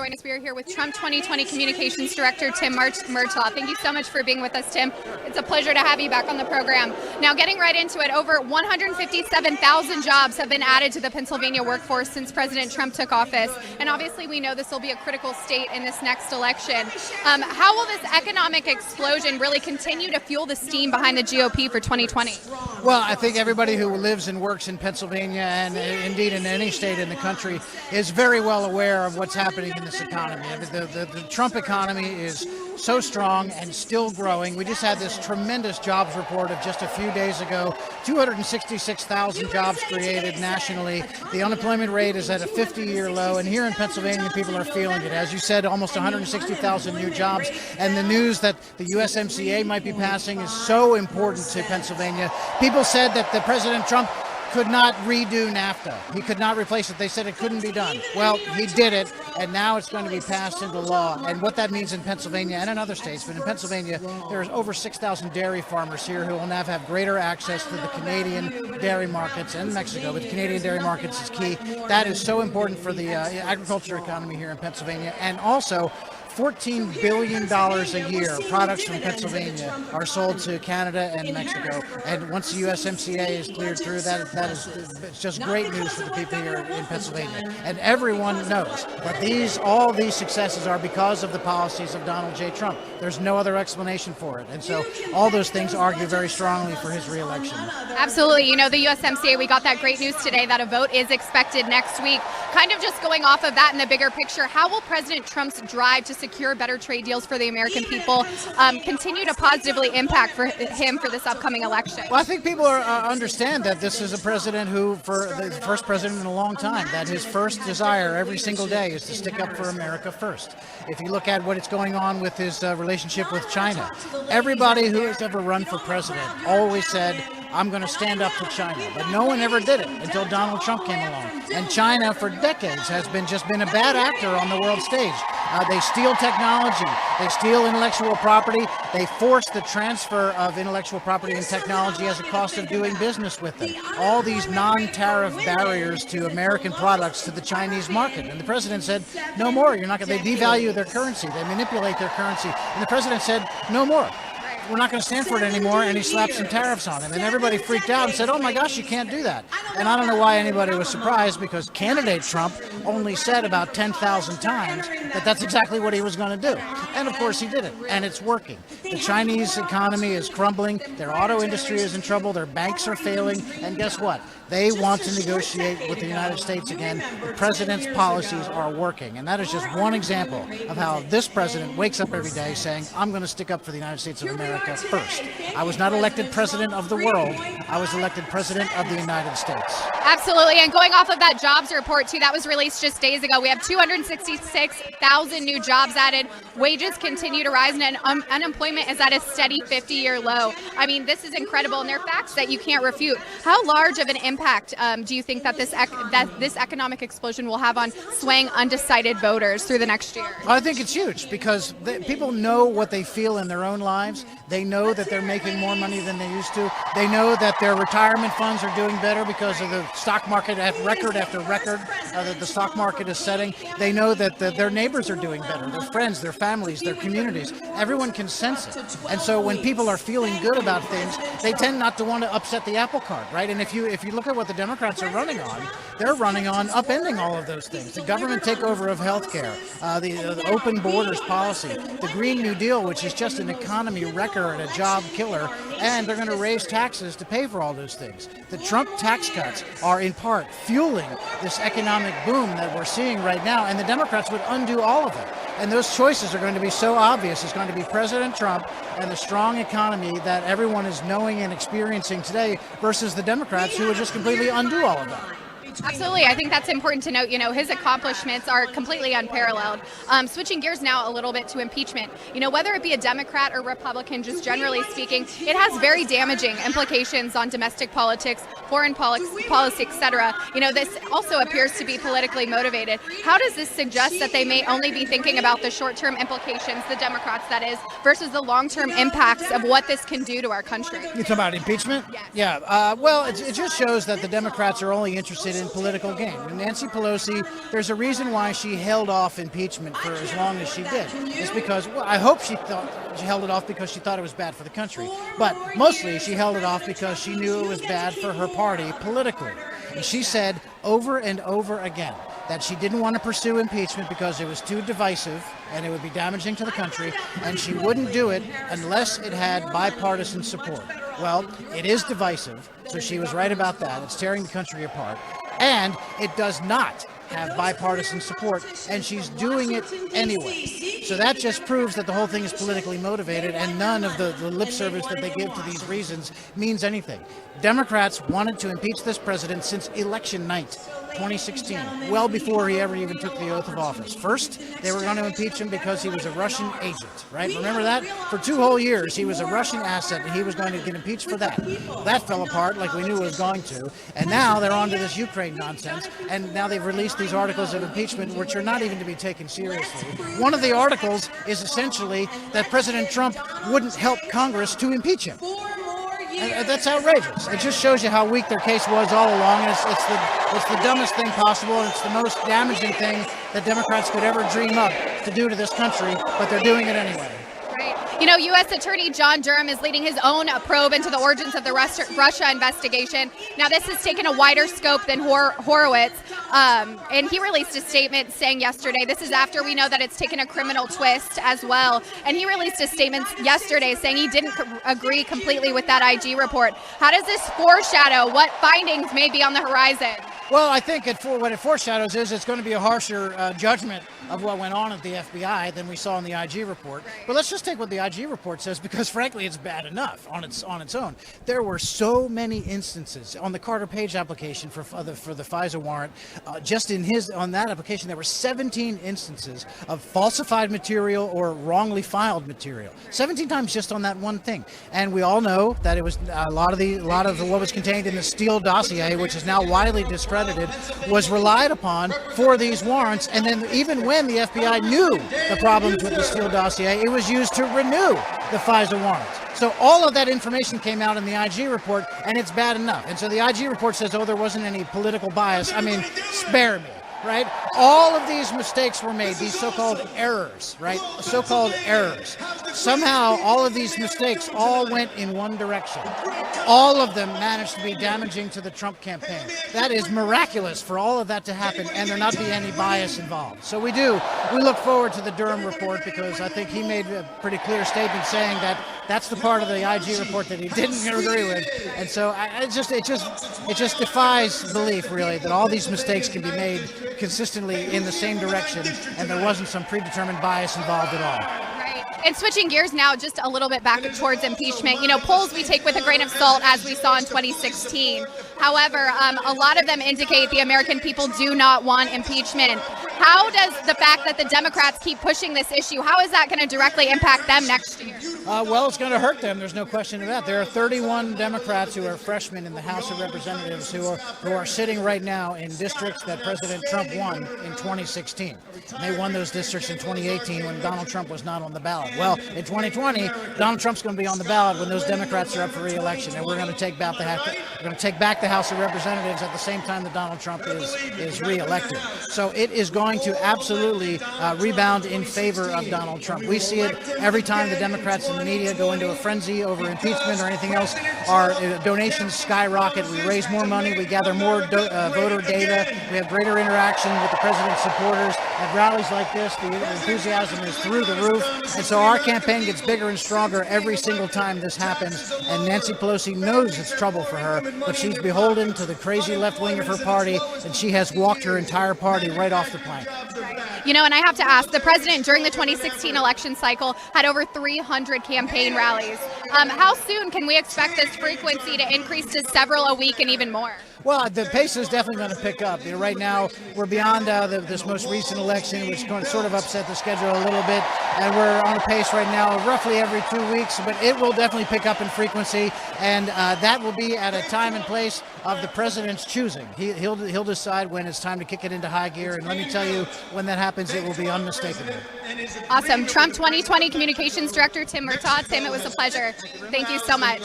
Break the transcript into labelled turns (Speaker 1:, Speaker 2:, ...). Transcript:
Speaker 1: join us. We are here with Trump 2020 Communications Director Tim Murtaugh. Thank you so much for being with us, Tim. It's a pleasure to have you back on the program. Now, getting right into it, over 157,000 jobs have been added to the Pennsylvania workforce since President Trump took office. And obviously, we know this will be a critical state in this next election. How will this economic explosion really continue to fuel the steam behind the GOP for 2020?
Speaker 2: Well, I think everybody who lives and works in Pennsylvania and indeed in any state in the country is very well aware of what's happening in this economy. The Trump economy is so strong and still growing. We just had this tremendous jobs report of just a few days ago, 266,000 jobs created nationally. The unemployment rate is at a 50-year low, and here in Pennsylvania, people are feeling it. As you said, almost 160,000 new jobs, and the news that the USMCA might be passing is so important to Pennsylvania. People said that the President Trump could not redo NAFTA. He could not replace it. They said it couldn't be done. Well, he did it, and now it's going to be passed into law. And what that means in Pennsylvania and in other states, but in Pennsylvania, there's over 6,000 dairy farmers here who will now have greater access to the Canadian dairy markets and Mexico, but the Canadian dairy markets is key. That is so important for the agriculture economy here in Pennsylvania. And also, $14 billion a year products from Pennsylvania are sold to Canada and Mexico. And once the USMCA is cleared through, that is it's just great news for the people here in Pennsylvania. And everyone knows that all these successes are because of the policies of Donald J. Trump. There's no other explanation for it. And so all those things argue very strongly for his reelection.
Speaker 1: Absolutely. You know, the USMCA, we got that great news today that a vote is expected next week. Kind of just going off of that in the bigger picture, how will President Trump's drive to secure better trade deals for the American people continue to positively impact for him for this upcoming election?
Speaker 2: Well, I think people understand that this is a president who, for the first president in a long time, that his first desire every single day is to stick up for America first. If you look at what is going on with his relationship with China, everybody who has ever run for president always said, I'm going to stand up to China. But no one ever did it until Donald Trump came along. And China, for decades, has just been a bad actor on the world stage. They steal technology. They steal intellectual property. They force the transfer of intellectual property and technology as a cost of doing business with them. All these non-tariff barriers to American products to the Chinese market. And the president said, no more. You're not going to. They devalue their currency. They manipulate their currency. And the president said, no more. We're not going to stand for it anymore, and he slapped some tariffs on him. And everybody freaked out and said, oh my gosh, you can't do that. And I don't know why anybody was surprised, because candidate Trump only said about 10,000 times that that's exactly what he was going to do. And of course he did it, and it's working. The Chinese economy is crumbling, their auto industry is in trouble, their banks are failing, and guess what? They want to negotiate with the United States again. The president's policies are working, and that is just one example of how this president wakes up every day saying, I'm going to stick up for the United States of America first. I was not elected president of the world. I was elected president of the United States.
Speaker 1: Absolutely, and going off of that jobs report, too, that was released just days ago. We have 266,000 new jobs added. Wages continue to rise, and unemployment is at a steady 50-year low. I mean, this is incredible, and they're facts that you can't refute. How large of an impact do you think that this economic explosion will have on swaying undecided voters through the next year?
Speaker 2: I think it's huge, because people know what they feel in their own lives. They know that they're making more money than they used to. They know that their retirement funds are doing better because of the stock market at record after record that the stock market is setting. They know that their neighbors are doing better, their friends, their families, their communities. Everyone can sense it. And so when people are feeling good about things, they tend not to want to upset the apple cart, right? And if you look at what the Democrats are running on, they're running on upending all of those things. The government takeover of healthcare, the open borders policy, the Green New Deal, which is just an economy wrecker and a job killer, and they're going to raise taxes to pay for all those things. The Trump tax cuts are in part fueling this economic boom that we're seeing right now, and the Democrats would undo all of it. And those choices are going to be so obvious. It's going to be President Trump and the strong economy that everyone is knowing and experiencing today versus the Democrats who would just completely undo all of that.
Speaker 1: Absolutely. I think that's important to note. You know, his accomplishments are completely unparalleled. Switching gears now a little bit to impeachment. You know, whether it be a Democrat or Republican, just generally speaking, it has very damaging implications on domestic politics, foreign policy, etc. You know, this also appears to be politically motivated. How does this suggest that they may only be thinking about the short-term implications, the Democrats that is, versus the long-term impacts of what this can do to our country?
Speaker 2: You talking about impeachment?
Speaker 1: Yes.
Speaker 2: Yeah. Well, it just shows that the Democrats are only interested in political gain. And Nancy Pelosi, there's a reason why she held off impeachment for as long as she did. It's because, well, I hope she held it off because she thought it was bad for the country. But mostly she held it off because she knew it was bad for her party politically. And she said over and over again that she didn't want to pursue impeachment because it was too divisive and it would be damaging to the country, and she wouldn't do it unless it had bipartisan support. Well, it is divisive, so she was right about that. It's tearing the country apart, and it does not have bipartisan support, and she's doing it anyway. So that just proves that the whole thing is politically motivated, and none of the lip service that they give to these reasons means anything. Democrats wanted to impeach this president since election night, 2016, well before he ever even took the oath of office. First, they were going to impeach him because he was a Russian agent, right? Remember that? For 2 whole years, he was a Russian asset, and he was going to get impeached for that. Well, that fell apart like we knew it was going to, and now they're on to this Ukraine nonsense, and now they've released these articles of impeachment, which are not even to be taken seriously. One of the articles is essentially that President Trump wouldn't help Congress to impeach him. And that's outrageous. It just shows you how weak their case was all along. It's the dumbest thing possible, and it's the most damaging thing that Democrats could ever dream up to do to this country, but they're doing it anyway.
Speaker 1: You know, U.S. Attorney John Durham is leading his own probe into the origins of the Russia investigation. Now, this has taken a wider scope than Horowitz, and he released a statement saying yesterday, this is after we know that it's taken a criminal twist as well, and he released a statement yesterday saying he didn't agree completely with that IG report. How does this foreshadow what findings may be on the horizon?
Speaker 2: Well, I think what it foreshadows is it's going to be a harsher judgment of what went on at the FBI than we saw in the IG report. But let's just take what the IG report says, because frankly, it's bad enough on its own. There were so many instances on the Carter Page application for the FISA warrant. Just on that application, there were 17 instances of falsified material or wrongly filed material. 17 times just on that one thing. And we all know that it was a lot of what was contained in the Steele dossier, which is now widely discredited, was relied upon for these warrants. And then even when the FBI knew the problems with the Steele dossier, it was used to renew the FISA warrants. So all of that information came out in the IG report, and it's bad enough. And so the IG report says, oh, there wasn't any political bias. I mean, spare me. Right? All of these mistakes were made, these so-called errors, right? So-called errors. Somehow, all of these mistakes all went in one direction. All of them managed to be damaging to the Trump campaign. That is miraculous for all of that to happen and there not be any bias involved. So we look forward to the Durham report, because I think he made a pretty clear statement saying that that's the part of the IG report that he didn't agree with. And so it just defies belief, really, that all these mistakes can be made consistently in the same direction, and there wasn't some predetermined bias involved at all.
Speaker 1: And switching gears now just a little bit back towards impeachment, you know, polls we take with a grain of salt, as we saw in 2016. However, a lot of them indicate the American people do not want impeachment. How does the fact that the Democrats keep pushing this issue, how is that going to directly impact them next year?
Speaker 2: Well, it's going to hurt them. There's no question of that. There are 31 Democrats who are freshmen in the House of Representatives who are sitting right now in districts that President Trump won in 2016. And they won those districts in 2018 when Donald Trump was not on the ballot. Well, in 2020, Donald Trump's going to be on the ballot when those Democrats are up for re-election, and we're going to take back the House of Representatives at the same time that Donald Trump is re-elected. So it is going to absolutely rebound in favor of Donald Trump. We see it every time the Democrats and the media go into a frenzy over impeachment or anything else. Our donations skyrocket. We raise more money. We gather more voter data. We have greater interaction with the president's supporters. At rallies like this, the enthusiasm is through the roof. And so our campaign gets bigger and stronger every single time this happens. And Nancy Pelosi knows it's trouble for her, but she's beholden to the crazy left wing of her party, and she has walked her entire party right off the plank.
Speaker 1: You know, and I have to ask, the president during the 2016 election cycle had over 300 campaign rallies. How soon can we expect this frequency to increase to several a week and even more?
Speaker 2: Well, the pace is definitely going to pick up. You know, right now, we're beyond this most recent election, which is going to sort of upset the schedule a little bit, and we're on a pace right now of roughly every 2 weeks, but it will definitely pick up in frequency, and that will be at a time and place of the president's choosing. He'll decide when it's time to kick it into high gear, and let me tell you, when that happens, it will be unmistakable.
Speaker 1: Awesome. Trump 2020 Communications Director Tim Murtaugh. Tim, it was a pleasure. Thank you so much.